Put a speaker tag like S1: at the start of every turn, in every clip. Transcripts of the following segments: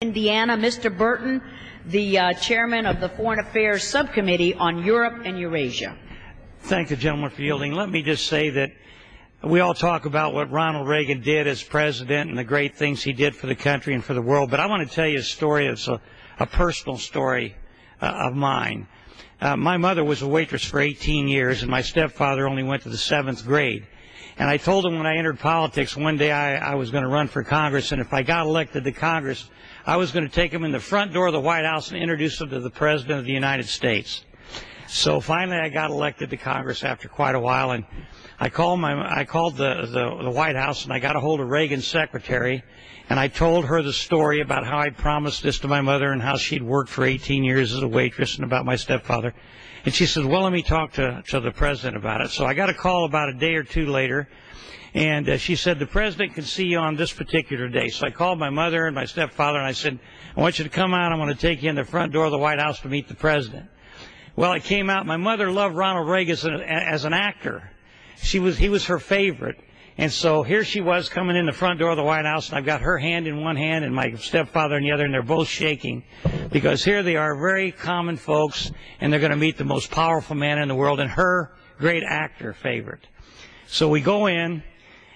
S1: Indiana, Mr. Burton, the chairman of the Foreign Affairs Subcommittee on Europe and Eurasia.
S2: Thank the gentleman for yielding. Let me just say that we all talk about what Ronald Reagan did as president and the great things he did for the country and for the world, but I want to tell you a story that's a personal story of mine. My mother was a waitress for 18 years, and my stepfather only went to the 7th grade. And I told him when I entered politics one day I was going to run for Congress, and if I got elected to Congress, I was going to take him in the front door of the White House and introduce him to the President of the United States. So finally I got elected to Congress after quite a while, and I called the White House, and I got a hold of Reagan's secretary, and I told her the story about how I'd promised this to my mother and how she'd worked for 18 years as a waitress and about my stepfather. And she said, well, let me talk to the president about it. So I got a call about a day or two later, and she said, the president can see you on this particular day. So I called my mother and my stepfather, and I said, I want you to come out. I'm going to take you in the front door of the White House to meet the president. Well, it came out. My mother loved Ronald Reagan as an actor. He was her favorite. And so here she was coming in the front door of the White House, and I've got her hand in one hand and my stepfather in the other, and they're both shaking because here they are, very common folks, and they're going to meet the most powerful man in the world and her great actor favorite. So we go in,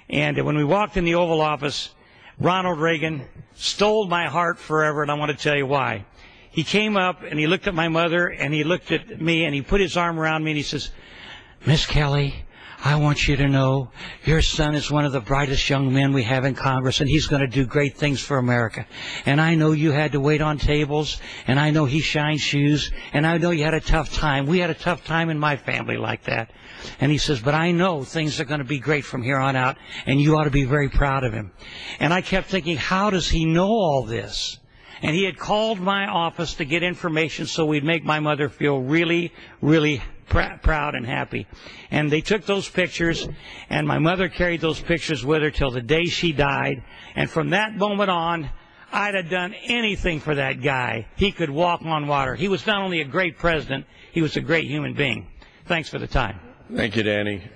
S2: and when we walked in the Oval Office, Ronald Reagan stole my heart forever, and I want to tell you why. He came up, and he looked at my mother, and he looked at me, and he put his arm around me, and he says, Miss Kelly, I want you to know your son is one of the brightest young men we have in Congress, and he's going to do great things for America. And I know you had to wait on tables, and I know he shined shoes, and I know you had a tough time. We had a tough time in my family like that. And he says, but I know things are going to be great from here on out, and you ought to be very proud of him. And I kept thinking, how does he know all this? And he had called my office to get information so we'd make my mother feel really, really proud and happy. And they took those pictures, and my mother carried those pictures with her till the day she died. And from that moment on, I'd have done anything for that guy. He could walk on water. He was not only a great president, he was a great human being. Thanks for the time.
S3: Thank you, Danny.